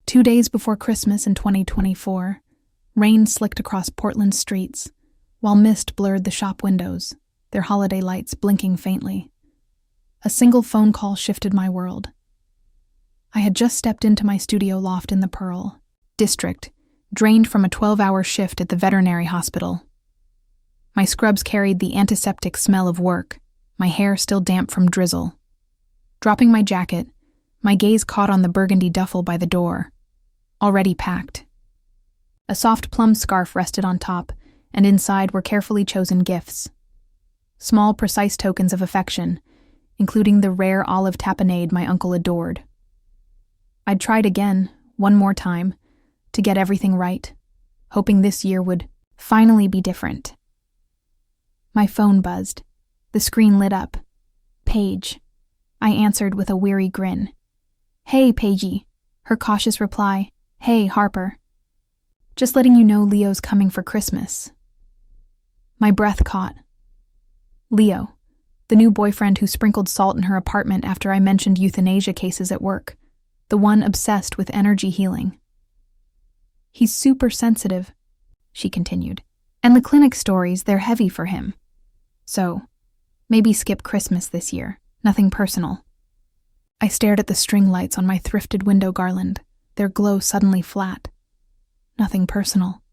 2 days before Christmas in 2024, rain slicked across Portland's streets, while mist blurred the shop windows, their holiday lights blinking faintly. A single phone call shifted my world. I had just stepped into my studio loft in the Pearl District, drained from a 12-hour shift at the veterinary hospital. My scrubs carried the antiseptic smell of work, my hair still damp from drizzle. Dropping my jacket, my gaze caught on the burgundy duffel by the door, already packed. A soft plum scarf rested on top, and inside were carefully chosen gifts. Small, precise tokens of affection, including the rare olive tapenade my uncle adored. I'd tried again, one more time, to get everything right, hoping this year would finally be different. My phone buzzed. The screen lit up. Paige. I answered with a weary grin. "Hey, Paigey." Her cautious reply, "Hey, Harper. Just letting you know Leo's coming for Christmas." My breath caught. Leo, the new boyfriend who sprinkled salt in her apartment after I mentioned euthanasia cases at work, the one obsessed with energy healing. "He's super sensitive," she continued, "and the clinic stories, they're heavy for him. So, maybe skip Christmas this year, nothing personal." I stared at the string lights on my thrifted window garland, their glow suddenly flat. Nothing personal.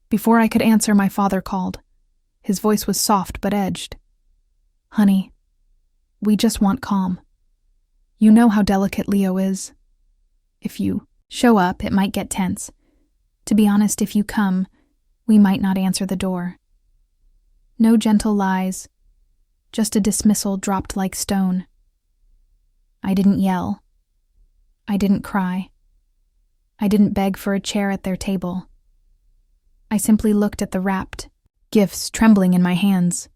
Before I could answer, my father called. His voice was soft but edged. "Honey, we just want calm. You know how delicate Leo is. If you show up, it might get tense. To be honest, if you come, we might not answer the door." No gentle lies, just a dismissal dropped like stone. I didn't yell. I didn't cry. I didn't beg for a chair at their table. I simply looked at the wrapped gifts trembling in my hands,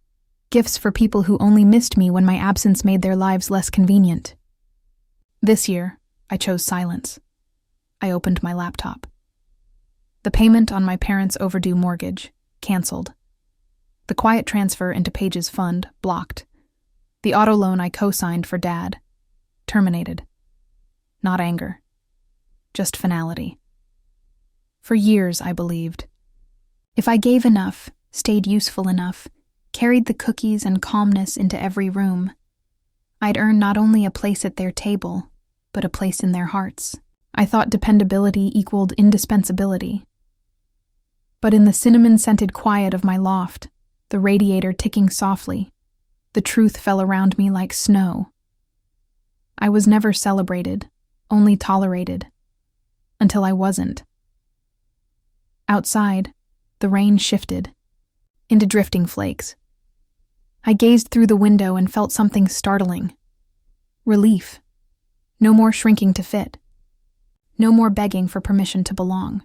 gifts for people who only missed me when my absence made their lives less convenient. This year, I chose silence. I opened my laptop. The payment on my parents' overdue mortgage, canceled. The quiet transfer into Paige's fund, blocked. The auto loan I co-signed for Dad, terminated. Not anger, just finality. For years, I believed. If I gave enough, stayed useful enough, carried the cookies and calmness into every room, I'd earn not only a place at their table, but a place in their hearts. I thought dependability equaled indispensability. But in the cinnamon-scented quiet of my loft, the radiator ticking softly, the truth fell around me like snow. I was never celebrated, only tolerated, until I wasn't. Outside, the rain shifted into drifting flakes. I gazed through the window and felt something startling. Relief. No more shrinking to fit. No more begging for permission to belong.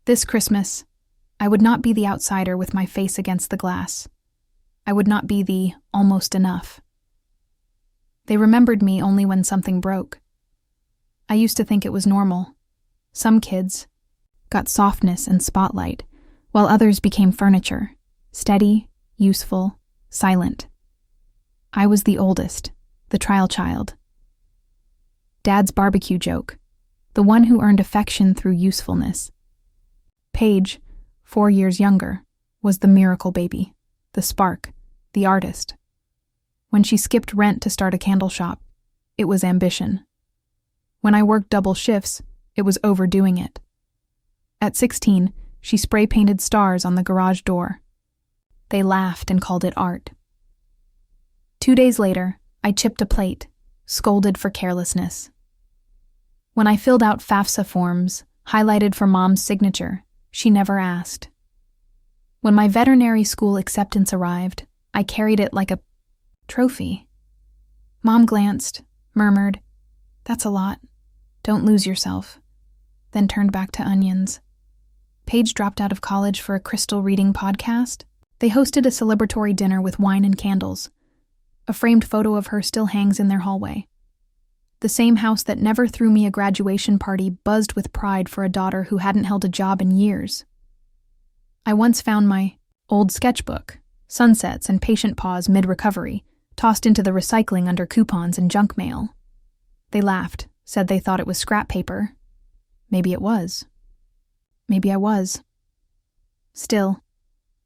This Christmas, I would not be the outsider with my face against the glass. I would not be the almost enough. They remembered me only when something broke. I used to think it was normal. Some kids got softness and spotlight, while others became furniture, steady, useful, silent. I was the oldest, the trial child. Dad's barbecue joke, the one who earned affection through usefulness. Paige, 4 years younger, was the miracle baby, the spark, the artist. When she skipped rent to start a candle shop, it was ambition. When I worked double shifts, it was overdoing it. At 16, she spray-painted stars on the garage door. They laughed and called it art. 2 days later, I chipped a plate, scolded for carelessness. When I filled out FAFSA forms, highlighted for Mom's signature, she never asked. When my veterinary school acceptance arrived, I carried it like a trophy. Mom glanced, murmured, "That's a lot. Don't lose yourself," then turned back to onions. Paige dropped out of college for a crystal reading podcast. They hosted a celebratory dinner with wine and candles. A framed photo of her still hangs in their hallway. The same house that never threw me a graduation party buzzed with pride for a daughter who hadn't held a job in years. I once found my old sketchbook, sunsets and patient pause mid-recovery, tossed into the recycling under coupons and junk mail. They laughed, said they thought it was scrap paper. Maybe it was. Maybe I was. Still,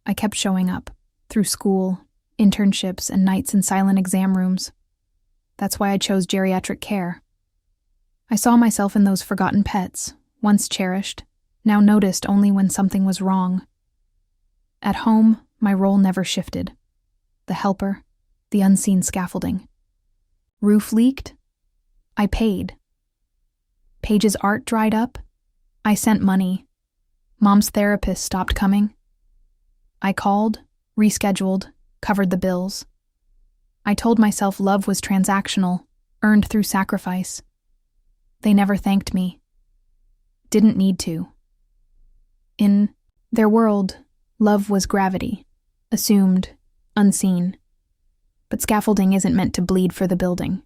I kept showing up, through school, internships, and nights in silent exam rooms. That's why I chose geriatric care. I saw myself in those forgotten pets, once cherished, now noticed only when something was wrong. At home, my role never shifted. The helper, the unseen scaffolding. Roof leaked? I paid. Paige's art dried up? I sent money. Mom's therapist stopped coming. I called, rescheduled, covered the bills. I told myself love was transactional, earned through sacrifice. They never thanked me. Didn't need to. In their world, love was gravity, assumed, unseen. But scaffolding isn't meant to bleed for the building.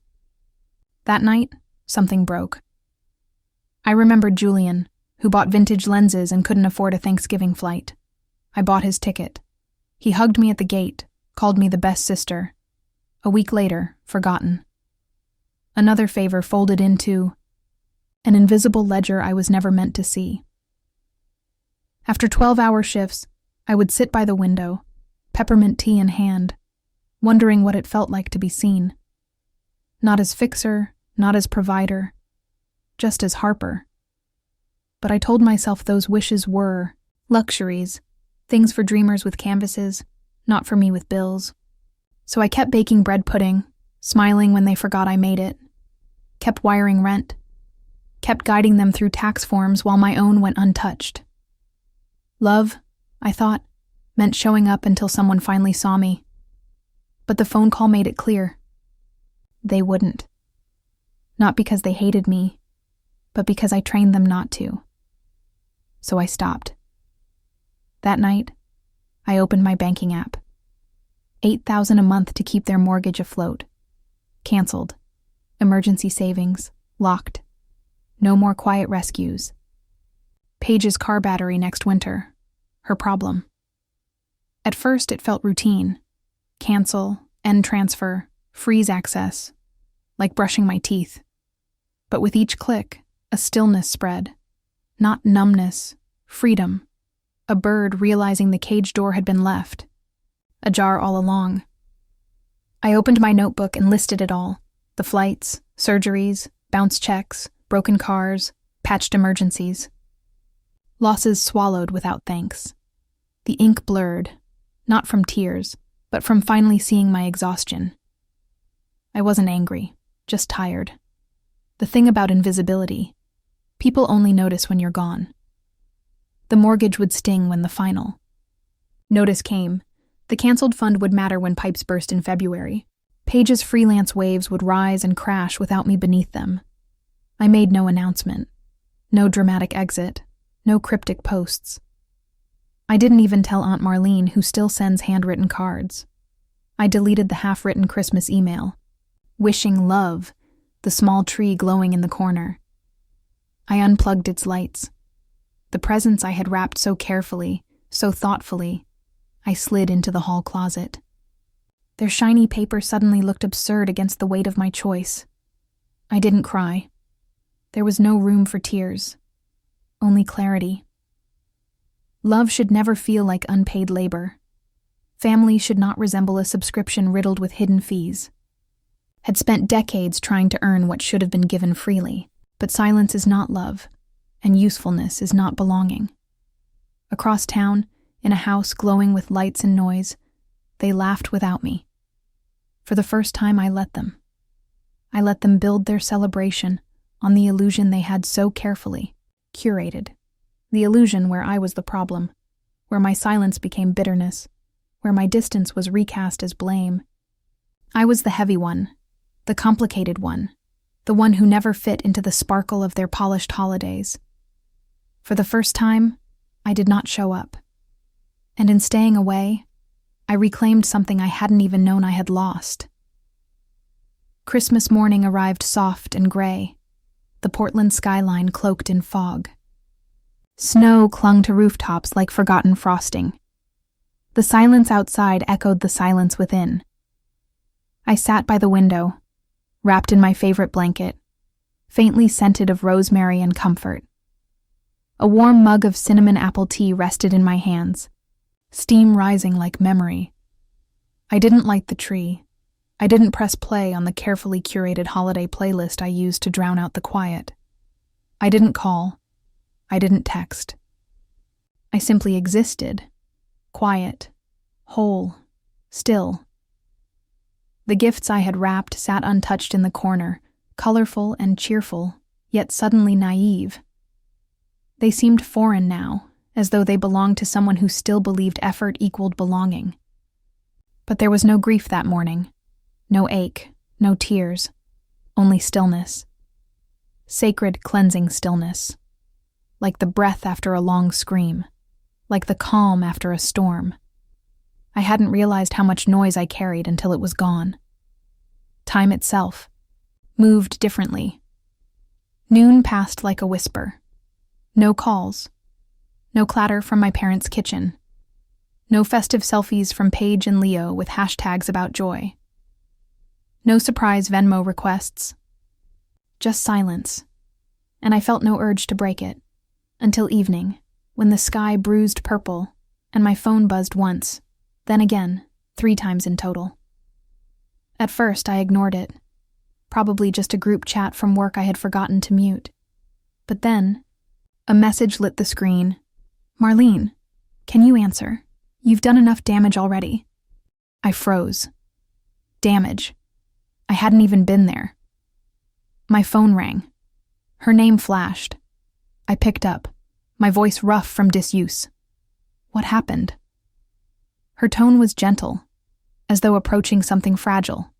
That night, something broke. I remembered Julian, who bought vintage lenses and couldn't afford a Thanksgiving flight. I bought his ticket. He hugged me at the gate, called me the best sister. A week later, forgotten. Another favor folded into an invisible ledger I was never meant to see. After 12-hour shifts, I would sit by the window, peppermint tea in hand, wondering what it felt like to be seen. Not as fixer, not as provider, just as Harper. But I told myself those wishes were luxuries, things for dreamers with canvases, not for me with bills. So I kept baking bread pudding, smiling when they forgot I made it, kept wiring rent, kept guiding them through tax forms while my own went untouched. Love, I thought, meant showing up until someone finally saw me. But the phone call made it clear. They wouldn't. Not because they hated me, but because I trained them not to. So I stopped. That night, I opened my banking app. $8,000 a month to keep their mortgage afloat. Canceled. Emergency savings. Locked. No more quiet rescues. Paige's car battery next winter. Her problem. At first, it felt routine. Cancel, end transfer, freeze access. Like brushing my teeth. But with each click, a stillness spread. Not numbness. Freedom. A bird realizing the cage door had been left. Ajar all along. I opened my notebook and listed it all. The flights, surgeries, bounce checks, broken cars, patched emergencies. Losses swallowed without thanks. The ink blurred, not from tears, but from finally seeing my exhaustion. I wasn't angry, just tired. The thing about invisibility, people only notice when you're gone. The mortgage would sting when the final notice came. The canceled fund would matter when pipes burst in February. Paige's freelance waves would rise and crash without me beneath them. I made no announcement. No dramatic exit. No cryptic posts. I didn't even tell Aunt Marlene, who still sends handwritten cards. I deleted the half-written Christmas email. Wishing love, the small tree glowing in the corner. I unplugged its lights. The presents I had wrapped so carefully, so thoughtfully, I slid into the hall closet. Their shiny paper suddenly looked absurd against the weight of my choice. I didn't cry. There was no room for tears. Only clarity. Love should never feel like unpaid labor. Family should not resemble a subscription riddled with hidden fees. Had spent decades trying to earn what should have been given freely, but silence is not love, and usefulness is not belonging. Across town, in a house glowing with lights and noise, they laughed without me. For the first time, I let them. I let them build their celebration on the illusion they had so carefully curated. The illusion where I was the problem, where my silence became bitterness, where my distance was recast as blame. I was the heavy one, the complicated one, the one who never fit into the sparkle of their polished holidays. For the first time, I did not show up. And in staying away, I reclaimed something I hadn't even known I had lost. Christmas morning arrived soft and gray, the Portland skyline cloaked in fog. Snow clung to rooftops like forgotten frosting. The silence outside echoed the silence within. I sat by the window, wrapped in my favorite blanket, faintly scented of rosemary and comfort. A warm mug of cinnamon apple tea rested in my hands, steam rising like memory. I didn't light the tree. I didn't press play on the carefully curated holiday playlist I used to drown out the quiet. I didn't call. I didn't text. I simply existed, quiet, whole, still. The gifts I had wrapped sat untouched in the corner, colorful and cheerful, yet suddenly naive. They seemed foreign now, as though they belonged to someone who still believed effort equaled belonging. But there was no grief that morning, no ache, no tears, only stillness. Sacred, cleansing stillness. Like the breath after a long scream, like the calm after a storm. I hadn't realized how much noise I carried until it was gone. Time itself moved differently. Noon passed like a whisper. No calls. No clatter from my parents' kitchen. No festive selfies from Paige and Leo with hashtags about joy. No surprise Venmo requests. Just silence. And I felt no urge to break it. Until evening, when the sky bruised purple and my phone buzzed once, then again, 3 times in total. At first, I ignored it. Probably just a group chat from work I had forgotten to mute. But then, a message lit the screen. "Marlene, can you answer? You've done enough damage already." I froze. Damage. I hadn't even been there. My phone rang. Her name flashed. I picked up, my voice rough from disuse. What happened? Her tone was gentle, as though approaching something fragile.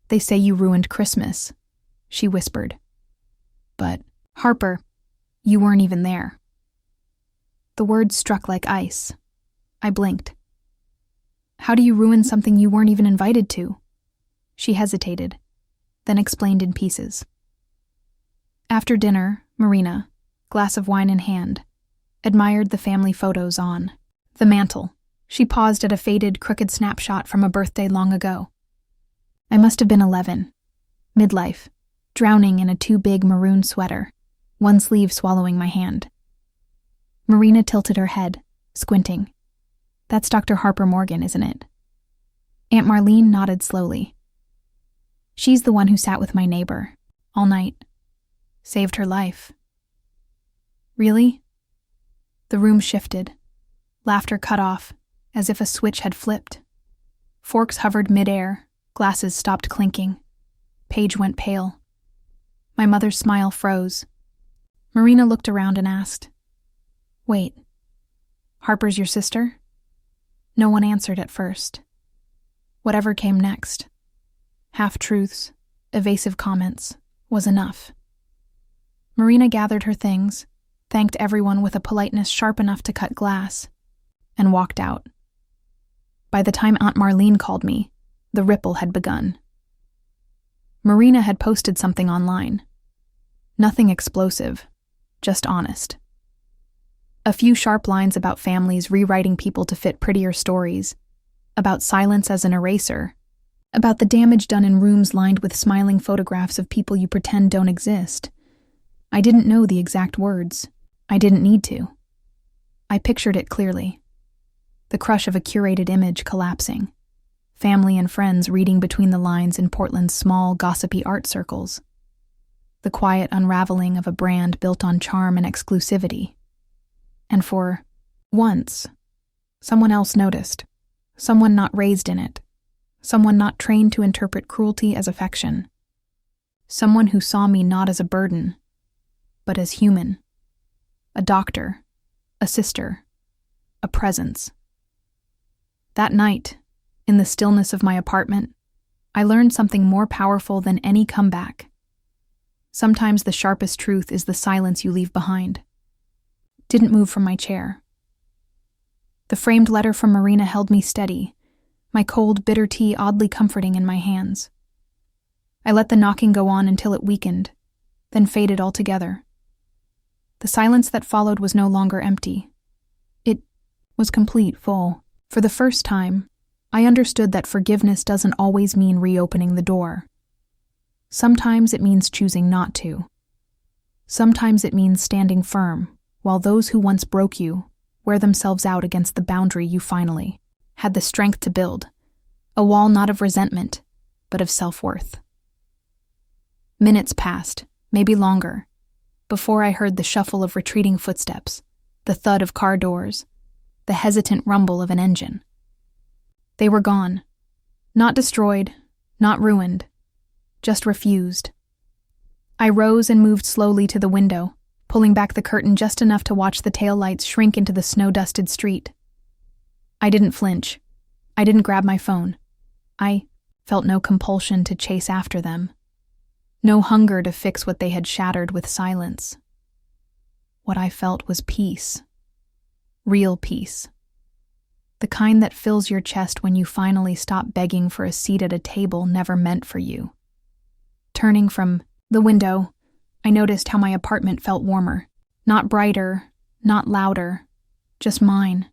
"They say you ruined Christmas," she whispered. "But, Harper, you weren't even there." The words struck like ice. I blinked. "How do you ruin something you weren't even invited to?" She hesitated, then explained in pieces. After dinner, Marina, glass of wine in hand, admired the family photos on the mantel. She paused at a faded, crooked snapshot from a birthday long ago. I must have been 11, midlife, drowning in a too big maroon sweater, one sleeve swallowing my hand. Marina tilted her head, squinting. "That's Dr. Harper Morgan, isn't it?" Aunt Marlene nodded slowly. "She's the one who sat with my neighbor, all night. Saved her life." "Really?" The room shifted. Laughter cut off, as if a switch had flipped. Forks hovered midair, glasses stopped clinking. Paige went pale. My mother's smile froze. Marina looked around and asked, "Wait, Harper's your sister?" No one answered at first. Whatever came next, half-truths, evasive comments, was enough. Marina gathered her things, thanked everyone with a politeness sharp enough to cut glass, and walked out. By the time Aunt Marlene called me, the ripple had begun. Marina had posted something online. Nothing explosive, just honest. A few sharp lines about families rewriting people to fit prettier stories, about silence as an eraser, about the damage done in rooms lined with smiling photographs of people you pretend don't exist. I didn't know the exact words. I didn't need to. I pictured it clearly. The crush of a curated image collapsing. Family and friends reading between the lines in Portland's small, gossipy art circles. The quiet unraveling of a brand built on charm and exclusivity. And for once, someone else noticed. Someone not raised in it. Someone not trained to interpret cruelty as affection. Someone who saw me not as a burden, but as human. A doctor, a sister, a presence. That night, in the stillness of my apartment, I learned something more powerful than any comeback. Sometimes the sharpest truth is the silence you leave behind. Didn't move from my chair. The framed letter from Marina held me steady, my cold, bitter tea oddly comforting in my hands. I let the knocking go on until it weakened, then faded altogether. The silence that followed was no longer empty. It was complete, full. For the first time, I understood that forgiveness doesn't always mean reopening the door. Sometimes it means choosing not to. Sometimes it means standing firm, while those who once broke you wear themselves out against the boundary you finally had the strength to build, a wall not of resentment, but of self-worth. Minutes passed, maybe longer, before I heard the shuffle of retreating footsteps, the thud of car doors, the hesitant rumble of an engine. They were gone. Not destroyed, not ruined, just refused. I rose and moved slowly to the window, pulling back the curtain just enough to watch the taillights shrink into the snow-dusted street. I didn't flinch. I didn't grab my phone. I felt no compulsion to chase after them. No hunger to fix what they had shattered with silence. What I felt was peace. Real peace. The kind that fills your chest when you finally stop begging for a seat at a table never meant for you. Turning from the window, I noticed how my apartment felt warmer. Not brighter, not louder, just mine.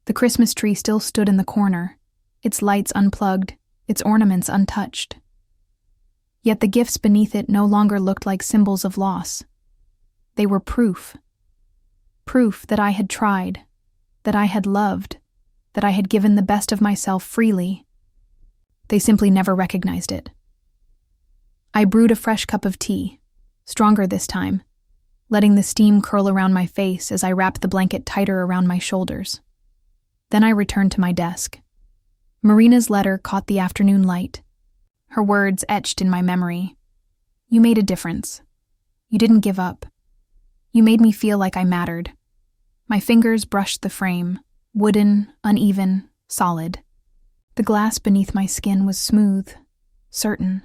The Christmas tree still stood in the corner, its lights unplugged, its ornaments untouched. Yet the gifts beneath it no longer looked like symbols of loss. They were proof. Proof that I had tried, that I had loved, that I had given the best of myself freely. They simply never recognized it. I brewed a fresh cup of tea, stronger this time, letting the steam curl around my face as I wrapped the blanket tighter around my shoulders. Then I returned to my desk. Marina's letter caught the afternoon light. Her words etched in my memory. You made a difference. You didn't give up. You made me feel like I mattered. My fingers brushed the frame, wooden, uneven, solid. The glass beneath my skin was smooth, certain,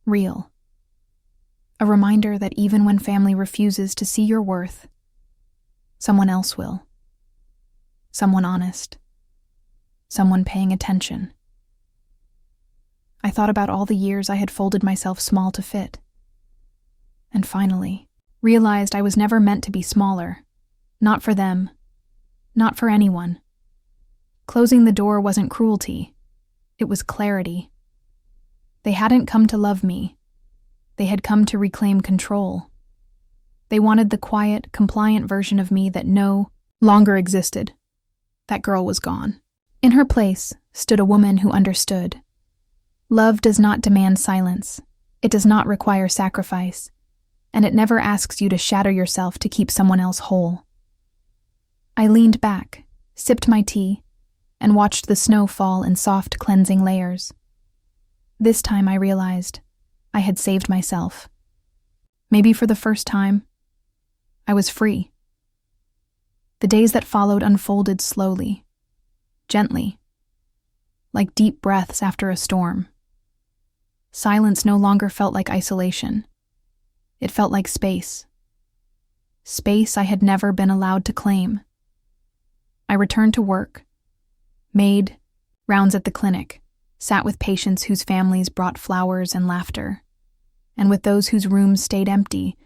real. A reminder that even when family refuses to see your worth, someone else will. Someone honest. Someone paying attention. I thought about all the years I had folded myself small to fit. And finally, realized I was never meant to be smaller. Not for them. Not for anyone. Closing the door wasn't cruelty. It was clarity. They hadn't come to love me. They had come to reclaim control. They wanted the quiet, compliant version of me that no longer existed. That girl was gone. In her place stood a woman who understood. Love does not demand silence. It does not require sacrifice. And it never asks you to shatter yourself to keep someone else whole. I leaned back, sipped my tea, and watched the snow fall in soft, cleansing layers. This time I realized I had saved myself. Maybe for the first time, I was free. The days that followed unfolded slowly, gently, like deep breaths after a storm. Silence no longer felt like isolation. It felt like space. Space I had never been allowed to claim. I returned to work, made rounds at the clinic, sat with patients whose families brought flowers and laughter, and with those whose rooms stayed empty,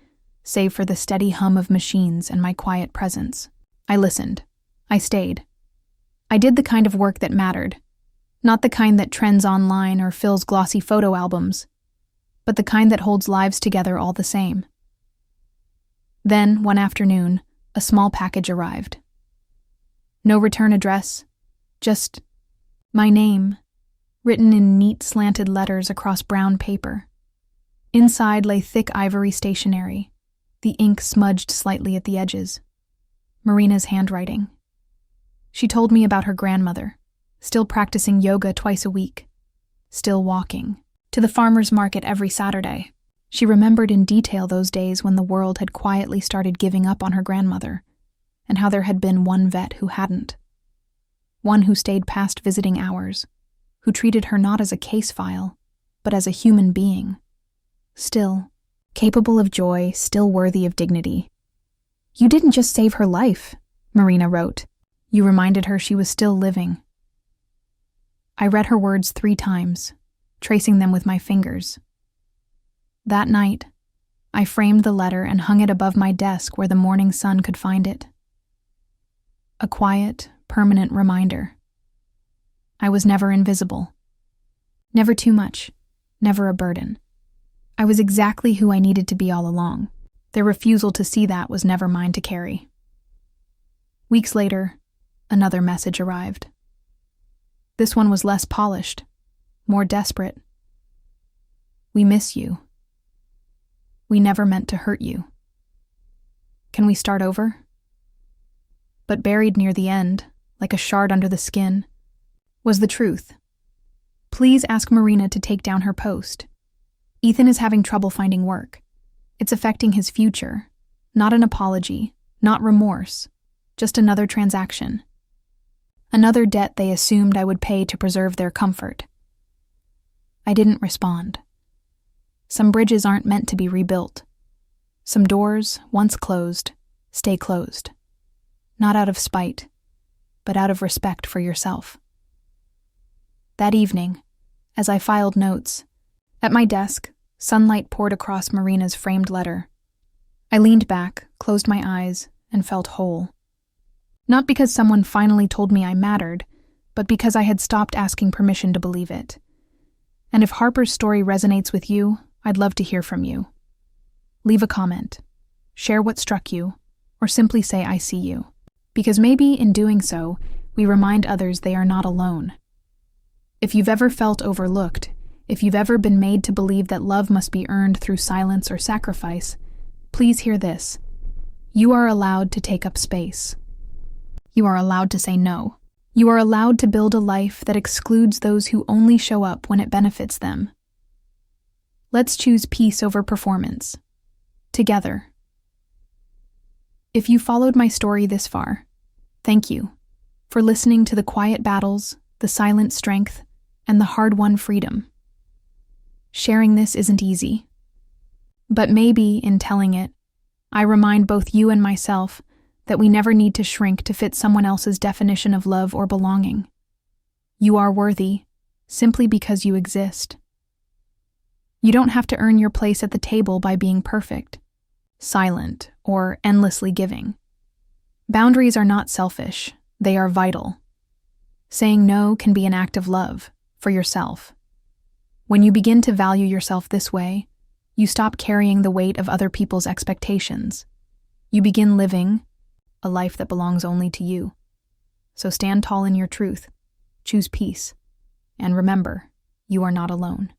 save for the steady hum of machines and my quiet presence. I listened. I stayed. I did the kind of work that mattered, not the kind that trends online or fills glossy photo albums, but the kind that holds lives together all the same. Then, one afternoon, a small package arrived. No return address, just my name, written in neat slanted letters across brown paper. Inside lay thick ivory stationery, the ink smudged slightly at the edges. Marina's handwriting. She told me about her grandmother, still practicing yoga twice a week, still walking to the farmer's market every Saturday. She remembered in detail those days when the world had quietly started giving up on her grandmother, and how there had been one vet who hadn't. One who stayed past visiting hours, who treated her not as a case file, but as a human being. Still, capable of joy, still worthy of dignity. You didn't just save her life, Marina wrote. You reminded her she was still living. I read her words 3 times, tracing them with my fingers. That night, I framed the letter and hung it above my desk where the morning sun could find it. A quiet, permanent reminder. I was never invisible. Never too much, never a burden. I was exactly who I needed to be all along. Their refusal to see that was never mine to carry. Weeks later, another message arrived. This one was less polished, more desperate. We miss you. We never meant to hurt you. Can we start over? But buried near the end, like a shard under the skin, was the truth. Please ask Marina to take down her post. Ethan is having trouble finding work. It's affecting his future. Not an apology, not remorse, just another transaction. Another debt they assumed I would pay to preserve their comfort. I didn't respond. Some bridges aren't meant to be rebuilt. Some doors, once closed, stay closed. Not out of spite, but out of respect for yourself. That evening, as I filed notes, at my desk, sunlight poured across Marina's framed letter. I leaned back, closed my eyes, and felt whole. Not because someone finally told me I mattered, but because I had stopped asking permission to believe it. And if Harper's story resonates with you, I'd love to hear from you. Leave a comment, share what struck you, or simply say I see you. Because maybe in doing so, we remind others they are not alone. If you've ever felt overlooked, if you've ever been made to believe that love must be earned through silence or sacrifice, please hear this. You are allowed to take up space. You are allowed to say no. You are allowed to build a life that excludes those who only show up when it benefits them. Let's choose peace over performance. Together. If you followed my story this far, thank you for listening to the quiet battles, the silent strength, and the hard-won freedom. Sharing this isn't easy. But maybe, in telling it, I remind both you and myself that we never need to shrink to fit someone else's definition of love or belonging. You are worthy, simply because you exist. You don't have to earn your place at the table by being perfect, silent, or endlessly giving. Boundaries are not selfish, they are vital. Saying no can be an act of love, for yourself. When you begin to value yourself this way, you stop carrying the weight of other people's expectations. You begin living a life that belongs only to you. So stand tall in your truth, choose peace, and remember, you are not alone.